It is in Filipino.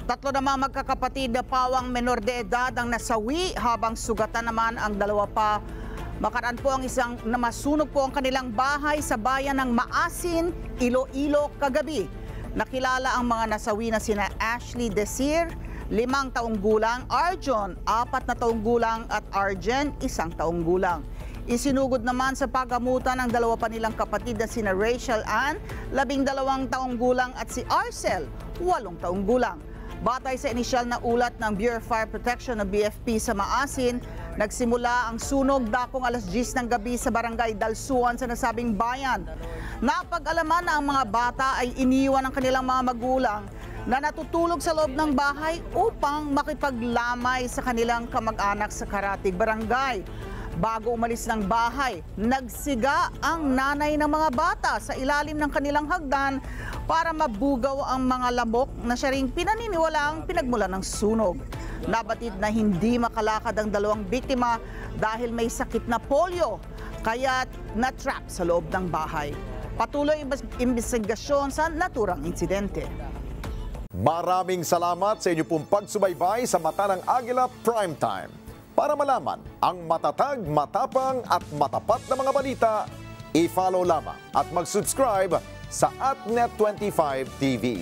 Tatlo namang magkakapatid na pawang menor de edad ang nasawi habang sugatan naman ang dalawa pa. Makaraan po ang isang namasunog po ang kanilang bahay sa bayan ng Maasin, Iloilo kagabi. Nakilala ang mga nasawi na sina Ashley Desir, 5 taong gulang, Arjon, 4 na taong gulang at Arjen, 1 taong gulang. Isinugod naman sa pagamutan ang dalawa pa nilang kapatid na sina Rachel Ann, 12 taong gulang at si Arcel, 8 taong gulang. Batay sa inisyal na ulat ng Bureau of Fire Protection ng BFP sa Maasin, nagsimula ang sunog dakong alas 10 ng gabi sa barangay Dalsuan sa nasabing bayan. Napag-alaman na ang mga bata ay iniwan ng kanilang mga magulang na natutulog sa loob ng bahay upang makipaglamay sa kanilang kamag-anak sa Karatig Barangay. Bago umalis ng bahay, nagsiga ang nanay ng mga bata sa ilalim ng kanilang hagdan para mabugaw ang mga lamok na siya ring pinaniniwalaang pinagmulan ng sunog. Nabatid na hindi makalakad ang dalawang biktima dahil may sakit na polio, kaya na-trap sa loob ng bahay. Patuloy imbestigasyon sa naturang insidente. Maraming salamat sa inyo pong pagsubaybay sa Mata ng Agila Primetime. Para malaman ang matatag, matapang at matapat na mga balita, i-follow lamang at mag-subscribe sa @Net25 TV.